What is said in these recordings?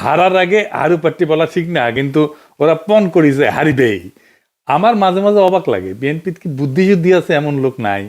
হারার আগে হারু পাট্টি বলা ঠিক না, কিন্তু ওরা পণ করি যে হারিবেই। আমার মাঝে মাঝে অবাক লাগে, বিএনপির কি বুদ্ধি যুদ্ধি আছে এমন লোক নাই?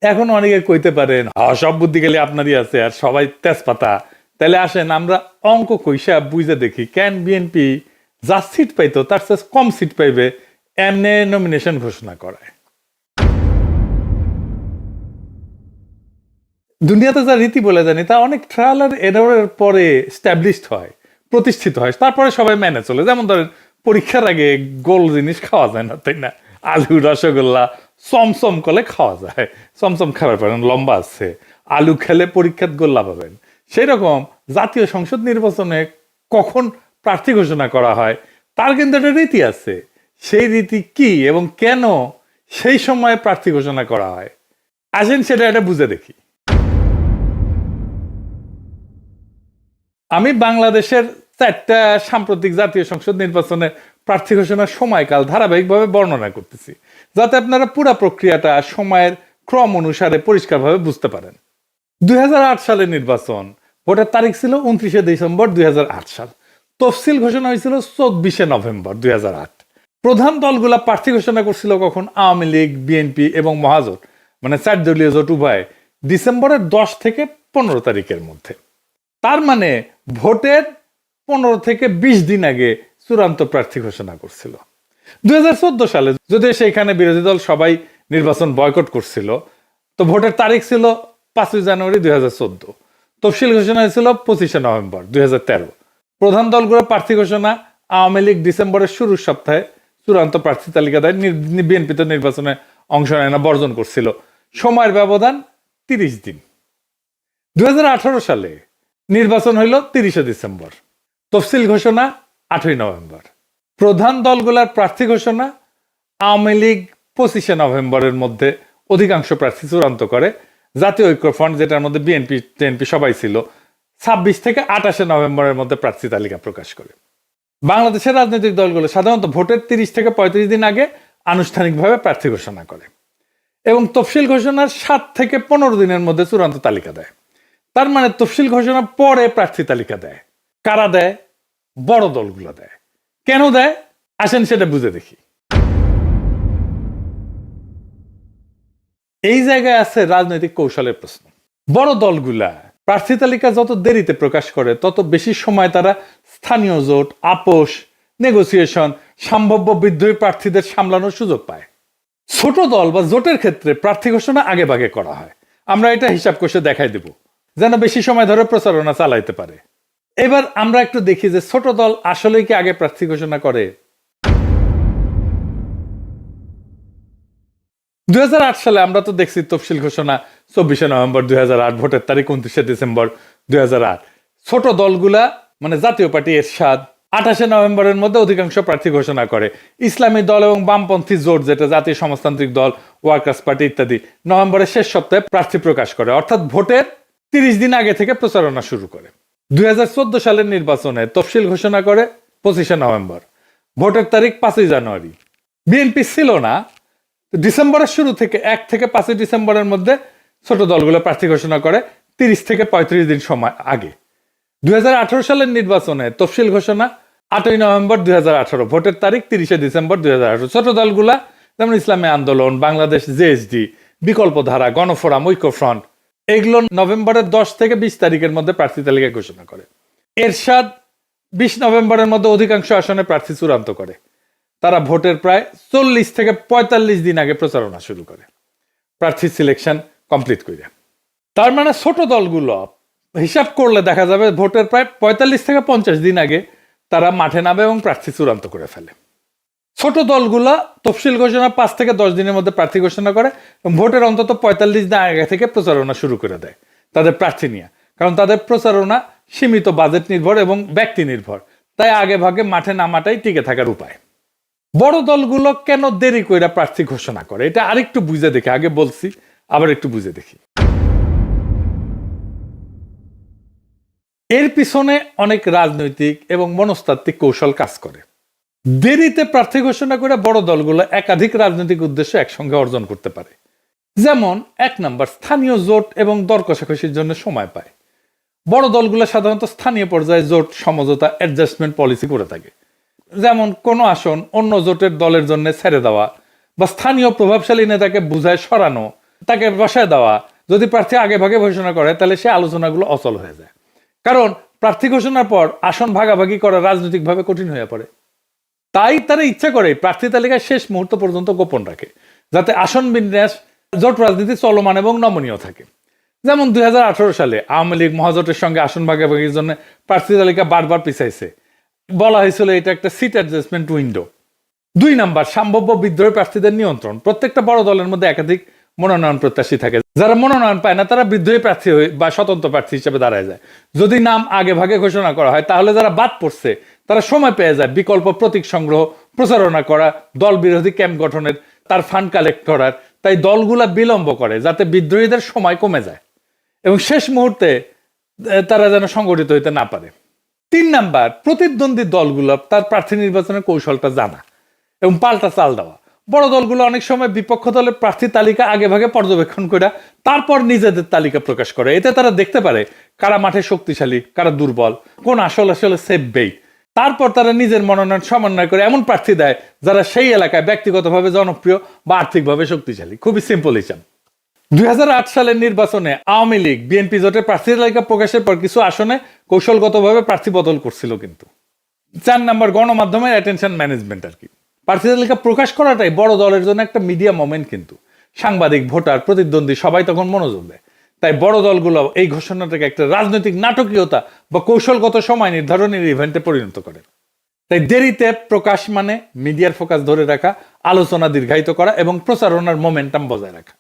এখন অনেকে কইতে পারেন সব বুদ্ধি গেলে আপনারই আছে আর সবাই তেজপাতা। তাহলে আসেন আমরা অঙ্ক কইসা বুঝে দেখি, কেন বিএনপি যা সিট পাইতো তার চেয়ে কম সিট পাইবে এমনি নমিনেশন ঘোষণা করায়। দুনিয়াতে যা রীতি বলে জানি তা অনেক ট্রায়াল আর এররের পরে স্ট্যাবলিশড হয়, প্রতিষ্ঠিত হয়, তারপরে সবাই মেনে চলে। যেমন ধরেন পরীক্ষার আগে গোল জিনিস খাওয়া যায় না, তাই না? আলু রসগোল্লা চমচম করলে খাওয়া যায়, চমচম খাবার পারেন, লম্বা আছে, আলু খেলে পরীক্ষার গোল্লা পাবেন। সেই রকম জাতীয় সংসদ নির্বাচনে কখন প্রার্থী ঘোষণা করা হয় তার কিন্তু একটা রীতি আছে। সেই রীতি কি এবং কেন সেই সময়ে প্রার্থী ঘোষণা করা হয়, আসেন সেটা এটা বুঝে দেখি। আমি বাংলাদেশের 4টা সাম্প্রতিক জাতীয় সংসদ নির্বাচনের প্রার্থী ঘোষণার সময়কাল ধারাবাহিকভাবে বর্ণনা করতেছি, যাতে আপনারা পুরা প্রক্রিয়াটা সময়ের ক্রম অনুসারে পরিষ্কারভাবে বুঝতে পারেন। 2008 সালের নির্বাচন, ভোটের তারিখ ছিল 29শে ডিসেম্বর 2008 সাল। তফসিল ঘোষণা হয়েছিল 24শে নভেম্বর 2008। প্রধান দলগুলা প্রার্থী ঘোষণা করছিল কখন? আওয়ামী লীগ, বিএনপি এবং মহাজোট, মানে 4 দলীয় জোট উভয়, ডিসেম্বরের 10 থেকে 15 তারিখের মধ্যে। তার মানে ভোটের 15 থেকে 20 দিন আগে চূড়ান্ত প্রার্থী ঘোষণা করছিল। 2014 সালে যদিও সেইখানে বিরোধী দল সবাই নির্বাচন বয়কট করছিল, তো ভোটের তারিখ ছিল 5 জানুয়ারি 2014। তফসিল ঘোষণা হয়েছিল 25শে নভেম্বর 2013। প্রধান দলগুলো প্রার্থী ঘোষণা, আওয়ামী লীগ ডিসেম্বরের শুরুর সপ্তাহে চূড়ান্ত প্রার্থী তালিকা দেয়। বিএনপি তো নির্বাচনে অংশ নেয় না, বর্জন করছিল। সময়ের ব্যবধান 30 দিন। 2018 সালে নির্বাচন হইল 30শে ডিসেম্বর, তফসিল ঘোষণা 8ই নভেম্বর। প্রধান দলগুলার প্রার্থী ঘোষণা, আওয়ামী লীগ 25শে নভেম্বরের মধ্যে অধিকাংশ প্রার্থী চূড়ান্ত করে। জাতীয় ঐক্যফ্রন্ট, যেটার মধ্যে বিএনপি টিএনপি সবাই ছিল, 26 থেকে 28শে নভেম্বরের মধ্যে প্রার্থী তালিকা প্রকাশ করে। বাংলাদেশের রাজনৈতিক দলগুলো সাধারণত ভোটের 30 থেকে 35 দিন আগে আনুষ্ঠানিকভাবে প্রার্থী ঘোষণা করে এবং তফসিল ঘোষণার 7 থেকে 15 দিনের মধ্যে চূড়ান্ত তালিকা দেয়। তার মানে তফসিল ঘোষণার পরে প্রার্থী তালিকা দেয়। কারা দেয়? বড় দলগুলো দেয়। কেন দেয় আসেন সেটা বুঝে দেখি। এই জায়গায় আছে রাজনৈতিক কৌশলের প্রশ্ন। বড় দলগুলা প্রার্থী তালিকা যত দেরিতে প্রকাশ করে তত বেশি সময় তারা স্থানীয় জোট, আপোষ, নেগোসিয়েশন, সম্ভাব্য বিদ্রোহী প্রার্থীদের সামলানোর সুযোগ পায়। ছোট দল বা জোটের ক্ষেত্রে প্রার্থী ঘোষণা আগে ভাগে করা হয়। আমরা এটা হিসাব কষে দেখাই দেব, যেন বেশি সময় ধরে প্রচারণা চালাইতে পারে। এবার আমরা একটু দেখি যে ছোট দল আসলেই কি আগে প্রার্থী ঘোষণা করে। 2008 সালে আমরা তো দেখছি তফসিল ঘোষণা 24শে নভেম্বর 2008, ভোটের তারিখ 29শে ডিসেম্বর 2008। ছোট দলগুলা মানে জাতীয় পার্টি এরশাদ 28শে নভেম্বরের মধ্যে অধিকাংশ প্রার্থী ঘোষণা করে। ইসলামী দল এবং বামপন্থী জোট, যেটা জাতীয় সমাজতান্ত্রিক দল, ওয়ার্কার্স পার্টি ইত্যাদি, নভেম্বরের শেষ সপ্তাহে প্রার্থী প্রকাশ করে, অর্থাৎ ভোটের 30 দিন আগে থেকে প্রচারণা শুরু করে। 2014 সালের নির্বাচনে তফসিল ঘোষণা করে 25শে নভেম্বর, ভোটের তারিখ 5 জানুয়ারি। বিএনপি ছিল না, ডিসেম্বরের শুরু থেকে 1 থেকে 5 ডিসেম্বরের মধ্যে ছোট দলগুলো প্রার্থী ঘোষণা করে 30 থেকে 35 দিন সময় আগে। 2018 সালের নির্বাচনে তফসিল ঘোষণা 8ই নভেম্বর 2018, ভোটের তারিখ 30শে ডিসেম্বর 2018। ছোট দলগুলা যেমন ইসলামী আন্দোলন, বাংলাদেশ জেএসডি, বিকল্প ধারা, গণফোরাম, ঐক্যফ্রন্ট, এগুলো নভেম্বরের 10 থেকে 20 তারিখের মধ্যে প্রার্থী তালিকা ঘোষণা করে। এরশাদ 20 নভেম্বরের মধ্যে অধিকাংশ আসনে প্রার্থী চূড়ান্ত করে। তারা ভোটের প্রায় 40 থেকে 45 দিন আগে প্রচারণা শুরু করে প্রার্থী সিলেকশন কমপ্লিট করে। তার মানে ছোট দলগুলো হিসাব করলে দেখা যাবে ভোটের প্রায় 45 থেকে 50 দিন আগে তারা মাঠে নামে এবং প্রার্থী চূড়ান্ত করে ফেলে। ছোট দলগুলা তফসিল ঘোষণা 5 থেকে 10 দিনের মধ্যে প্রার্থী ঘোষণা করে এবং ভোটের অন্তত 45 দিন আগে থেকে প্রচারণা শুরু করে দেয় তাদের প্রার্থী নিয়ে, কারণ তাদের প্রচারণা সীমিত বাজেট নির্ভর এবং ব্যক্তি নির্ভর, তাই আগে ভাগে মাঠে নামাটাই টিকে থাকার উপায়। বড় দলগুলো কেন দেরি করে প্রার্থী ঘোষণা করে এটা আরেকটু বুঝে দেখি। আগে বলছি, আবার একটু বুঝে দেখি। এর পিছনে অনেক রাজনৈতিক এবং মনস্তাত্ত্বিক কৌশল কাজ করে। দেরিতে প্রার্থী ঘোষণা করে বড় দলগুলো একাধিক রাজনৈতিক উদ্দেশ্য একসঙ্গে অর্জন করতে পারে। যেমন 1 নম্বর, স্থানীয় জোট এবং দর কষাকষির জন্য সময় পায়। বড় দলগুলো সাধারণত স্থানীয় পর্যায়ে জোট সমঝোতা অ্যাডজাস্টমেন্ট পলিসি করে থাকে, যেমন কোনো আসন অন্য জোটের দলের জন্য ছেড়ে দেওয়া বা স্থানীয় প্রভাবশালী নেতাকে বুঝায় সরানো, তাকে বসায় দেওয়া। যদি প্রার্থী আগে ভাগে ঘোষণা করে তাহলে সে আলোচনাগুলো অচল হয়ে যায়, কারণ প্রার্থী ঘোষণার পর আসন ভাগাভাগি করা রাজনৈতিকভাবে কঠিন হয়ে পড়ে। তাই তারা ইচ্ছা করে প্রার্থী তালিকায় শেষ মুহূর্ত পর্যন্ত গোপন রাখে, যাতে আসন বিন্যাস জোট রাজনীতি চলমান এবং নমনীয় থাকে। যেমন 2018 সালে আওয়ামী লীগ মহাজোটের সঙ্গে আসন ভাগাভাগির জন্য প্রার্থী তালিকা বারবার পিছাইছে, বলা হয়েছিল এটা একটা সিট অ্যাডজাস্টমেন্ট উইন্ডো। 2 নাম্বার, সম্ভাব্য বিদ্রোহী প্রার্থীদের নিয়ন্ত্রণ। প্রত্যেকটা বড় দলের মধ্যে একাধিক মনোনয়ন প্রত্যাশী থাকে, যারা মনোনয়ন পায় না তারা বিদ্রোহী প্রার্থী বা স্বতন্ত্র প্রার্থী হিসেবে দাঁড়ায় যায়। যদি নাম আগে ভাগে ঘোষণা করা হয় তাহলে যারা বাদ পড়ছে তারা সময় পেয়ে যায় বিকল্প প্রতীক সংগ্রহ, প্রচারণা করা, দল বিরোধী ক্যাম্প গঠনের, তার ফান্ড কালেক্ট করার। তাই দলগুলা বিলম্ব করে যাতে বিদ্রোহীদের সময় কমে যায় এবং শেষ মুহূর্তে তারা যেন সংগঠিত হইতে না পারে। 3 নাম্বার, প্রতিদ্বন্দ্বী দলগুলো তার প্রার্থী নির্বাচনের কৌশলটা জানা এবং পাল্টা চাল দেওয়া। বড় দলগুলো অনেক সময় বিপক্ষ দলের প্রার্থী তালিকা আগে ভাগে পর্যবেক্ষণ করে তারপর নিজেদের তালিকা প্রকাশ করে। এতে তারা দেখতে পারে কারা মাঠে শক্তিশালী, কারা দুর্বল, কোন আসলে সেফ বেইট। তারপর তারা নিজের মনোনয়ন সমন্বয় করে এমন প্রার্থী দেয় যারা সেই এলাকায় ব্যক্তিগতভাবে জনপ্রিয় বা আর্থিকভাবে শক্তিশালী। খুবই সিম্পল হিসাব। 2008 সালের নির্বাচনে আওয়ামী লীগ বিএনপি জোটের প্রার্থী তালিকা প্রকাশের পর কিছু আসনে কৌশলগতভাবে প্রার্থী বদল করছিল। কিন্তু 4 নাম্বার, গণমাধ্যমের অ্যাটেনশন ম্যানেজমেন্ট আর কি। প্রার্থী তালিকা প্রকাশ করাটাই বড় দলের জন্য একটা মিডিয়া মোমেন্ট, কিন্তু সাংবাদিক, ভোটার, প্রতিদ্বন্দ্বী সবাই তখন মনোযোগ দেয়। তাই বড় দলগুলো এই ঘোষণাটাকে একটা রাজনৈতিক নাটকীয়তা বা কৌশলগত সময় নির্ধারণের ইভেন্টে পরিণত করে। তাই দেরিতে প্রকাশ মানে মিডিয়ার ফোকাস ধরে রাখা, আলোচনা দীর্ঘায়িত করা এবং প্রচারণার মোমেন্টাম বজায় রাখা।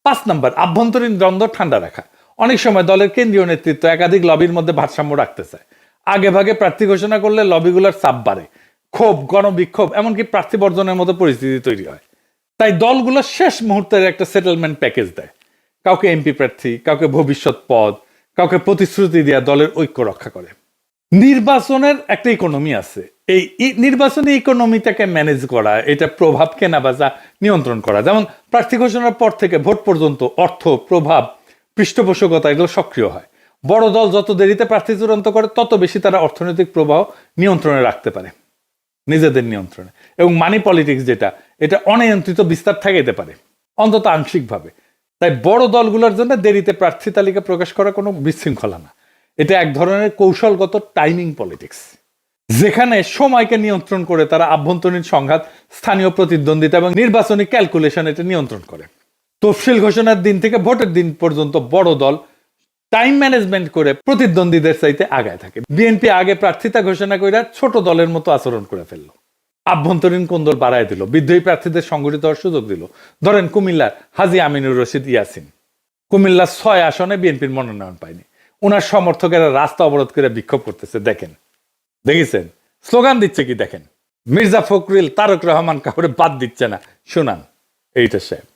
5 নাম্বার, আভ্যন্তরীণ দ্বন্দ্ব ঠান্ডা রাখা। অনেক সময় দলের কেন্দ্রীয় নেতৃত্ব একাধিক লবির মধ্যে ভারসাম্য রাখতে চায়। আগে ভাগে প্রার্থী ঘোষণা করলে লবিগুলোর চাপ বাড়ে, ক্ষোভ, গণবিক্ষোভ, এমনকি প্রার্থী বর্জনের মতো পরিস্থিতি তৈরি হয়। তাই দলগুলো শেষ মুহূর্তের একটা সেটেলমেন্ট প্যাকেজ দেয়, কাউকে এমপি প্রার্থী, কাউকে ভবিষ্যৎ পদ, কাউকে প্রতিশ্রুতি দেওয়া, দলের ঐক্য রক্ষা করে। নির্বাচনের একটা ইকোনমি আছে, এই নির্বাচনী ইকোনমিটাকে ম্যানেজ করা, এটা প্রভাব কেনাবেচা নিয়ন্ত্রণ করা। যেমন প্রার্থী ঘোষণার পর থেকে ভোট পর্যন্ত অর্থ, প্রভাব, পৃষ্ঠপোষকতা এগুলো সক্রিয় হয়। বড় দল যত দেরিতে প্রার্থী চূড়ান্ত করে তত বেশি তারা অর্থনৈতিক প্রবাহ নিয়ন্ত্রণে রাখতে পারে, নিজেদের নিয়ন্ত্রণে। এবং মানি পলিটিক্স যেটা, এটা অনিয়ন্ত্রিত বিস্তার থাকাইতে পারে, অন্তত আংশিকভাবে। তাই বড় দলগুলোর জন্য দেরিতে প্রার্থী তালিকা প্রকাশ করা কোনো বিশৃঙ্খলা না, এটা এক ধরনের কৌশলগত টাইমিং পলিটিক্স, যেখানে সময়কে নিয়ন্ত্রণ করে তারা আভ্যন্তরীণ সংঘাত, স্থানীয় প্রতিদ্বন্দ্বিতা এবং নির্বাচনী ক্যালকুলেশন এটা নিয়ন্ত্রণ করে। তফসিল ঘোষণার দিন থেকে ভোটের দিন পর্যন্ত বড় দল টাইম ম্যানেজমেন্ট করে প্রতিদ্বন্দ্বীদের চাইতে আগায় থাকে। বিএনপি আগে প্রার্থিতা ঘোষণা করে ছোট দলের মতো আচরণ করে ফেললো, আভ্যন্তরীণ কোন্দল বাড়ায় দিল, বিদ্রোহী প্রার্থীদের সংগঠিত হওয়ার সুযোগ দিল। ধরেন কুমিল্লার হাজী আমিনুর রশিদ ইয়াসিন, কুমিল্লার 6 আসনে বিএনপির মনোনয়ন পায়নি, ওনার সমর্থকেরা রাস্তা অবরোধ করে বিক্ষোভ করতেছে। দেখেছেন স্লোগান দিচ্ছে কি দেখেন, মির্জা ফখরুল, তারেক রহমান কাউরে বাদ দিচ্ছে না। শোনান এইটা সাহেব।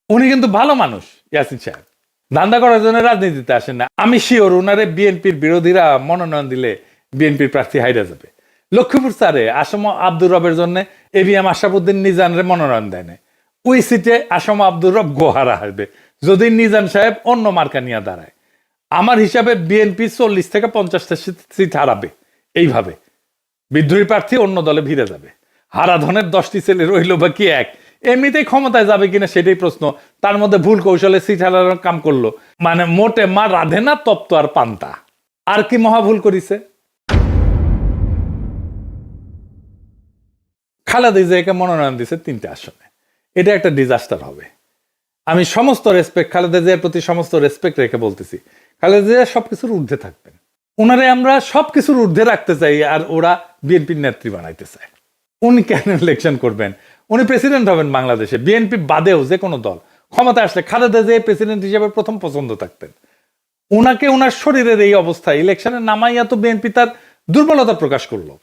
উনি কিন্তু ভালো মানুষ, ইয়াসিন সাহেব ধান্দা করার জন্য রাজনীতিতে আসেন না। আমি শিওর উনারে বিএনপির বিরোধীরা মনোনয়ন দিলে বিএনপির প্রার্থী হাইরা যাবে। লক্ষ্মীপুর স্যারে আসম আব্দুর রবের জন্য এবিএম আশরাফুদ্দিন নিজানের মনোনয়ন দেয় না, ওই সিটে আসম আব্দুর রব গোহারা হারবে যদি নিজান সাহেব অন্য মার্কা নিয়ে দাঁড়ায়। আমার হিসাবে বিএনপি 40 থেকে 50টা সিট হারাবে। এইভাবে বিদ্রোহী প্রার্থী অন্য দলে ভিড়ে যাবে। হারাধনের 10টি ছেলে রইল বা কি এক, এমনিতেই ক্ষমতায় যাবে কিনা সেটাই প্রশ্ন। তার মধ্যে ভুল কৌশলে সিট হারানোর কাম করলো, মানে মোটে মা রাধে না তপ্ত আর পান্তা। আর কি মহা ভুল করিছে। খালেদা জিয়াকে মনোনয়ন দিছে 3টে আসনে, এটা একটা ডিজাস্টার হবে। আমি সমস্ত রেসপেক্ট, খালেদা জিয়ার প্রতি সমস্ত রেসপেক্ট রেখে বলতেছি, খালেদা জিয়া সবকিছুর ঊর্ধ্বে থাকবেন। ওনারে আমরা সবকিছুর ঊর্ধ্বে রাখতে চাই, আর ওরা বিএনপির নেত্রী বানাইতে চায়। উনি কেন ইলেকশন করবেন? উনি প্রেসিডেন্ট হবেন বাংলাদেশে, বিএনপি বাদেও যে কোনো দল ক্ষমতা আসলে খালেদা জিয়া প্রেসিডেন্ট হিসেবে প্রথম পছন্দ থাকতেন। ওনাকে ওনার শরীরের এই অবস্থায় ইলেকশনে নামাইয়া তো বিএনপি তার দুর্বলতা প্রকাশ করলো।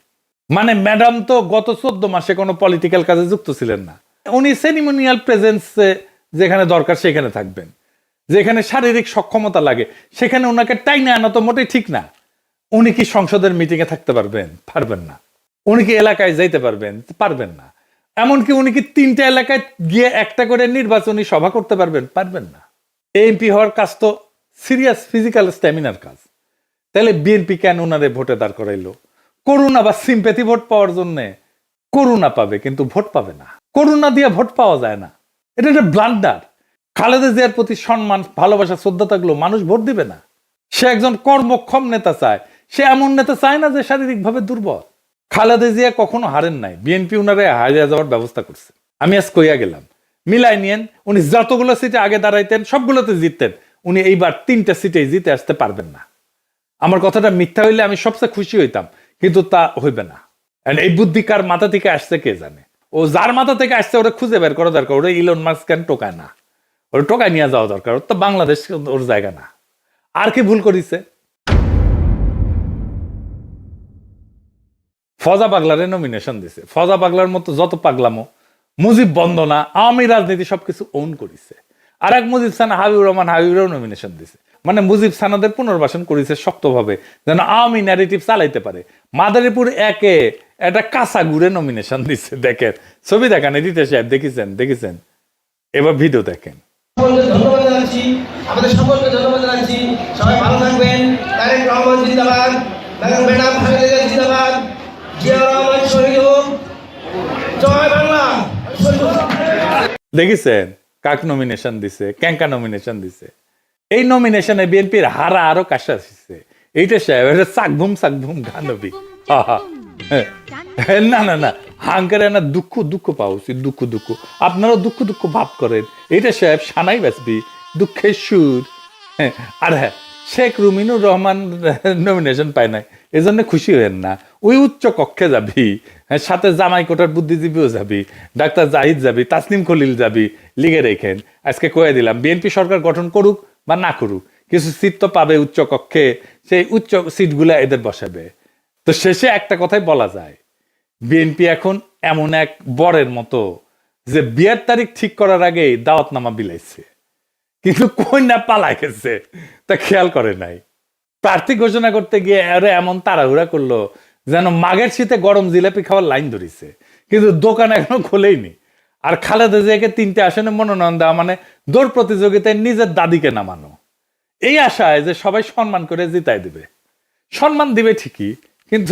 মানে ম্যাডাম তো গত 14 মাসে কোনো পলিটিক্যাল কাজে যুক্ত ছিলেন না। উনি সেরিমোনিয়াল প্রেজেন্সে যেখানে দরকার সেখানে থাকবেন, যেখানে শারীরিক সক্ষমতা লাগে সেখানে ওনাকে টাইনে আনা তো মোটেই ঠিক না। উনি কি সংসদের মিটিংয়ে থাকতে পারবেন? পারবেন না। উনি কি এলাকায় যাইতে পারবেন? পারবেন না। এমনকি উনি কি 3টা এলাকায় গিয়ে একটা করে নির্বাচনী সভা করতে পারবেন? পারবেন না। এমপি হওয়ার কাজ তো সিরিয়াস ফিজিক্যাল স্ট্যামিনার কাজ। তাহলে বিএনপি কেন ওনারে ভোটে দাঁড় করাইলো? করুণা বা সিম্প্যাথি ভোট পাওয়ার জন্য। করুণা পাবে কিন্তু ভোট পাবে না। করুণা দিয়ে ভোট পাওয়া যায় না, এটা একটা ব্লান্ডার। খালেদা জিয়ার প্রতি সম্মান, ভালোবাসা, শ্রদ্ধা থাকলেও মানুষ ভোট দিবে না। সে একজন কর্মক্ষম নেতা চায়। সে এমন নেতা চায় না যে শারীরিকভাবে দুর্বল। খালেদা জিয়া কখনো হারেন নাই, বিএনপি উনারে হারিয়ে যাওয়ার ব্যবস্থা করছে। আমি আজ কইয়া গেলাম, মিলাই নিয়েন। উনি যতগুলো সিটে আগে দাঁড়াইতেন সবগুলোতে জিততেন, উনি এইবার 3টা সিটেই জিতে আসতে পারবেন না। আমার কথাটা মিথ্যা হইলে আমি সবচেয়ে খুশি হইতাম, কিন্তু তা হইবে না। এই বুদ্ধি কার মাথা থেকে আসছে কে জানে। ও যার মাথা থেকে আসছে ওরা খুঁজে বের করা দরকার। ওরা ইলন মাস্ক কেন টোকায় না? ওরা টোকায় নিয়ে যাওয়া দরকার। ওর তো বাংলাদেশ ওর জায়গা না। আর কি ভুল করিছে? ফজা পাগলারে নমিনেশন দিছে। ফজা পাগলার মতো যত পাগলামো, মুজিব বন্দনা, আওয়ামী রাজনীতি সবকিছু ওন করিছে। আর এক মুজিব সানা হাবিবুর রহমান, হাবিবুরও নমিনেশন দিছে। মানে মুজিব সানাদের পুনর্বাসন করেছে শক্তভাবে, যেন আওয়ামী ন্যারেটিভ চালাইতে পারে। মাদারীপুর একে একটা কাঁচা গুড়ে নমিনেশন দিচ্ছে। দেখেন ছবি, দেখান এডিটর সাহেব, দেখেছেন? এবার ভিডিও দেখেন। ধন্যবাদ জানাচ্ছি, আমাদের সকলকে ধন্যবাদ জানাচ্ছি। সবাই ভালো থাকবেন। তারেক রহমান জিন্দাবাদ, ম্যাডাম খালেদা জিয়া জিন্দাবাদ, জিয়া রহমান শহীদ হোক, জয় বাংলা। দেখেছেন কাক নমিনেশন দিছে, ক্যাঙ্কা নমিনেশন দিছে। এই নমিনেশনে বিএনপির হারা আরো কাশা আসছে। এইটা সাহেব, এটা চাকভুম গানবি। না হাঙ্কারে না, দুঃখ পাওয়া উচিত। দুঃখ আপনারাও দুঃখ ভাব করেন। এইটা সাহেব সানাই বাঁচবি, দুঃখের সুর। আর হ্যাঁ, শেখ রুমিনুর রহমান নমিনেশন পায় নাই, এজন্য খুশি হয়েন না। ওই উচ্চ কক্ষে যাবি, সাথে জামাই কোটার বুদ্ধিজীবীও যাবি, ডাক্তার জাহিদ যাবি, তাসনিম খলিল যাবি, লিগে রেখেন। আজকে কয়ে দিলাম, বিএনপি সরকার গঠন করুক বা না করুক, কিছু সিট তো পাবে উচ্চ কক্ষে। সেই উচ্চ সিটগুলা এদের বসাবে। তো শেষে একটা কথাই বলা যায়, বিএনপি এখন এমন এক বরের মতো যে বিয়ের তারিখ ঠিক করার আগেই দাওয়াতনামা বিলাইছে, কিন্তু কন্যা পালায় গেছে, তা খেয়াল করে নাই। প্রার্থী ঘোষণা করতে গিয়ে আরে এমন তাড়াহুড়া করলো যেন মাঘের শীতে গরম জিলাপি খাওয়ার লাইন ধরিছে, কিন্তু দোকান এখনো খোলেইনি। আর খালেদা জিয়াকে 3টে আসনে মনোনয়ন দেওয়া মানে দৌড় প্রতিযোগিতায় নিজের দাদিকে নামানো। এই আশায় যে সবাই সম্মান করে জিতাই দিবে। সম্মান দিবে ঠিকই, কিন্তু